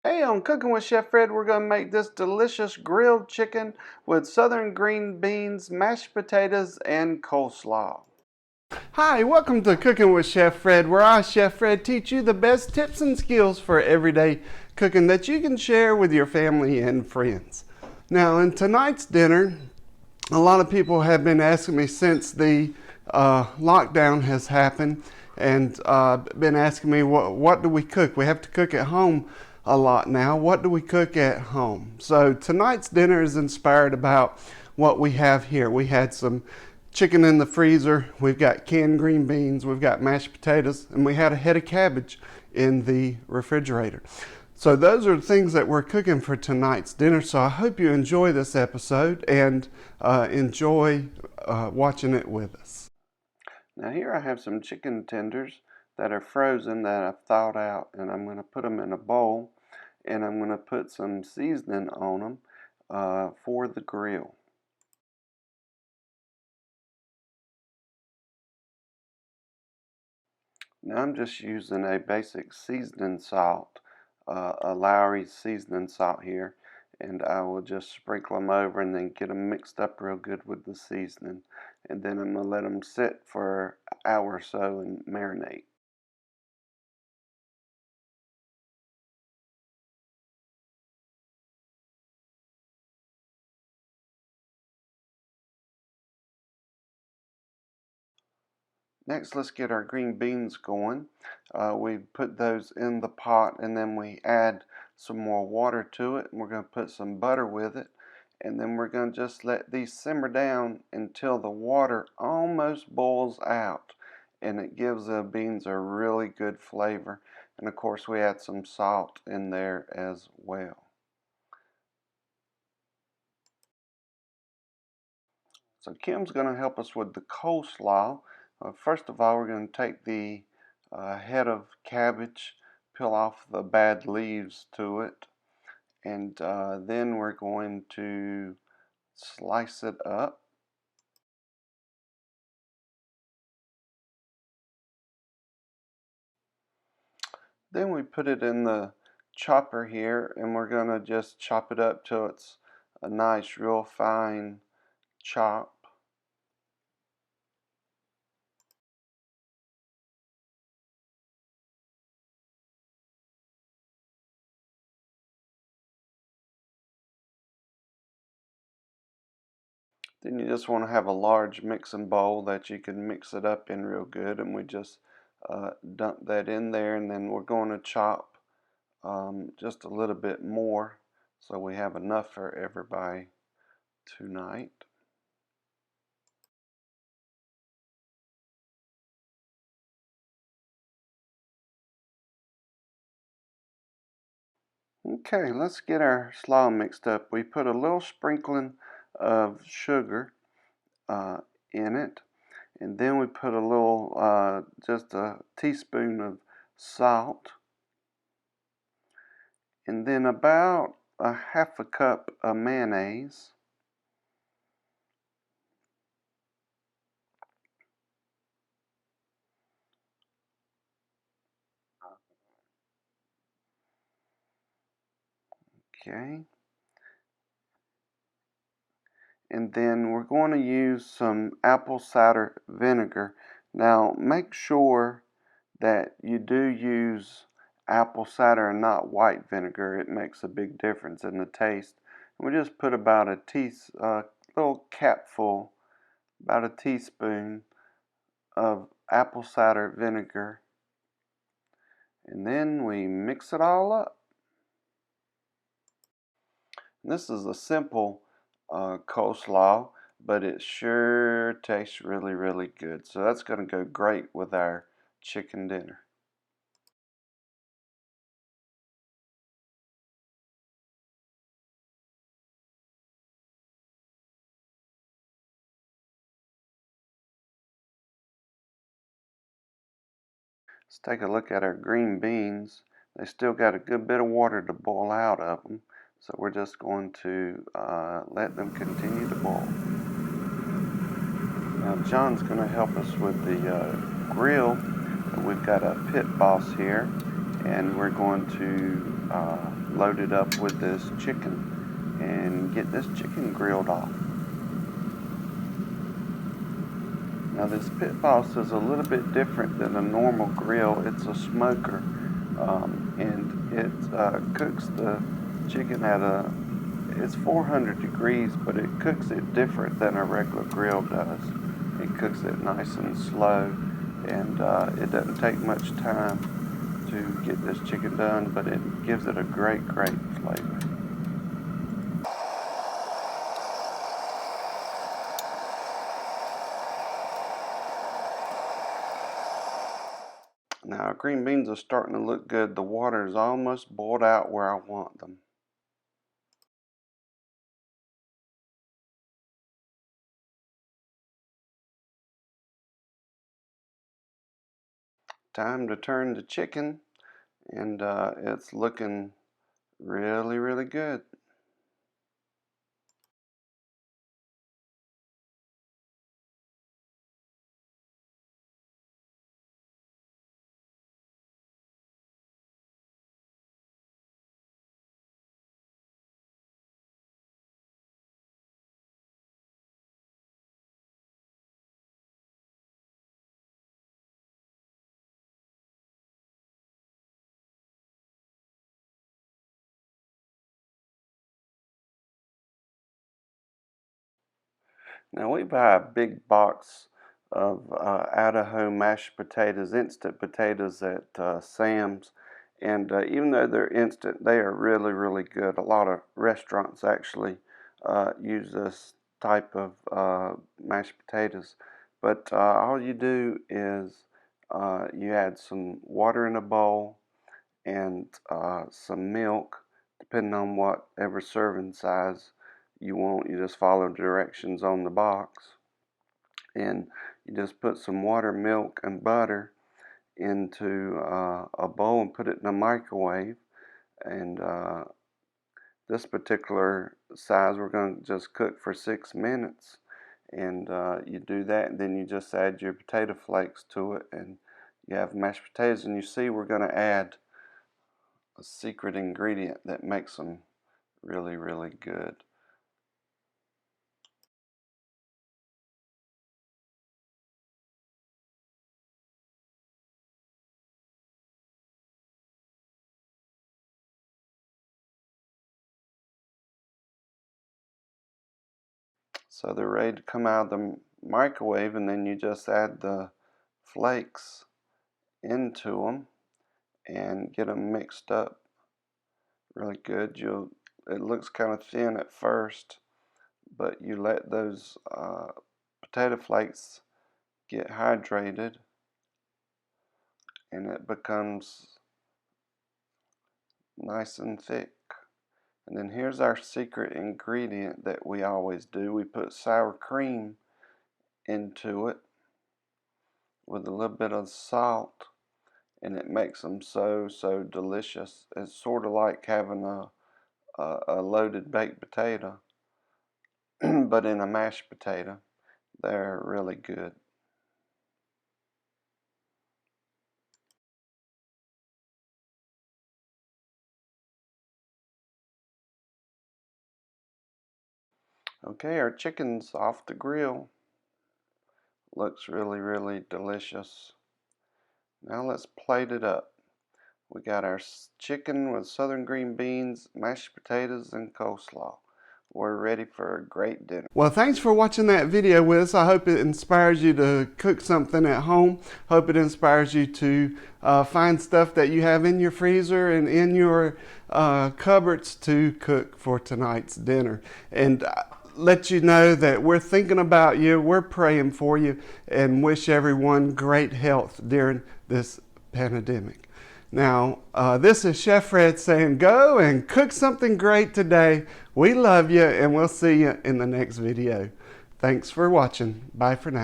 Hey, on Cooking with Chef Fred, we're going to make this delicious grilled chicken with southern green beans, mashed potatoes, and coleslaw. Hi, welcome to Cooking with Chef Fred, where I, Chef Fred, teach you the best tips and skills for everyday cooking that you can share with your family and friends. Now, in tonight's dinner, a lot of people have been asking me since the lockdown has happened and been asking me what do we cook. We have to cook at home a lot now. What do we cook at home? So tonight's dinner is inspired about what we have here. We had some chicken in the freezer, we've got canned green beans, we've got mashed potatoes, and we had a head of cabbage in the refrigerator. So those are the things that we're cooking for tonight's dinner. So I hope you enjoy this episode and enjoy watching it with us. Now here I have some chicken tenders that are frozen that I've thawed out, and I'm going to put them in a bowl, and I'm going to put some seasoning on them for the grill. Now I'm just using a basic seasoning salt, a Lowry's seasoning salt here, and I will just sprinkle them over and then get them mixed up real good with the seasoning. And then I'm going to let them sit for an hour or so and marinate. Next, let's get our green beans going. We put those in the pot and then we add some more water to it, and we're going to put some butter with it, and then we're going to just let these simmer down until the water almost boils out, and it gives the beans a really good flavor. And of course we add some salt in there as well. So Kim's going to help us with the coleslaw. First of all, we're going to take the head of cabbage, peel off the bad leaves to it, and then we're going to slice it up. Then we put it in the chopper here, and we're going to just chop it up till it's a nice, real fine chop. Then you just want to have a large mixing bowl that you can mix it up in real good, and we just dump that in there, and then we're going to chop just a little bit more so we have enough for everybody tonight. Okay, let's get our slaw mixed up. We put a little sprinkling of sugar in it, and then we put a little, just a teaspoon of salt, and then about a half a cup of mayonnaise. Okay, and then we're going to use some apple cider vinegar. Now make sure that you do use apple cider and not white vinegar. It makes a big difference in the taste. And we just put about a little capful, about a teaspoon of apple cider vinegar, and then we mix it all up. And this is a simple coleslaw, but it sure tastes really, really good. So that's going to go great with our chicken dinner. Let's take a look at our green beans. They still got a good bit of water to boil out of them, so we're just going to let them continue to boil. Now John's going to help us with the grill. We've got a pit boss here, and we're going to load it up with this chicken and get this chicken grilled off. Now this Pit Boss is a little bit different than a normal grill. It's a smoker, and it cooks the chicken at it's 400 degrees, but it cooks it different than a regular grill does. It cooks it nice and slow, and it doesn't take much time to get this chicken done, but it gives it a great flavor. Now our green beans are starting to look good. The water is almost boiled out where I want them. Time to turn the chicken, and it's looking really good. Now we buy a big box of out-of-home mashed potatoes, instant potatoes at Sam's, and even though they're instant, they are really good. A lot of restaurants actually use this type of mashed potatoes, but all you do is you add some water in a bowl and some milk, depending on whatever serving size you want. You just follow directions on the box, and you just put some water, milk, and butter into a bowl and put it in a microwave. And this particular size we're going to just cook for 6 minutes, and you do that, and then you just add your potato flakes to it, and you have mashed potatoes. And you see we're going to add a secret ingredient that makes them really good. So they're ready to come out of the microwave, and then you just add the flakes into them and get them mixed up really good. It looks kind of thin at first, but you let those potato flakes get hydrated, and it becomes nice and thick. And then here's our secret ingredient that we always do. We put sour cream into it with a little bit of salt, and it makes them so delicious. It's sort of like having a loaded baked potato, but in a mashed potato. They're really good. Okay, our chicken's off the grill. Looks really delicious. Now let's plate it up. We got our chicken with southern green beans, mashed potatoes, and coleslaw. We're ready for a great dinner. Well, thanks for watching that video with us. I hope it inspires you to cook something at home. Hope it inspires you to find stuff that you have in your freezer and in your cupboards to cook for tonight's dinner. And let you know that we're thinking about you, we're praying for you, and wish everyone great health during this pandemic. Now, this is Chef Fred saying go and cook something great today. We love you, and we'll see you in the next video. Thanks for watching. Bye for now.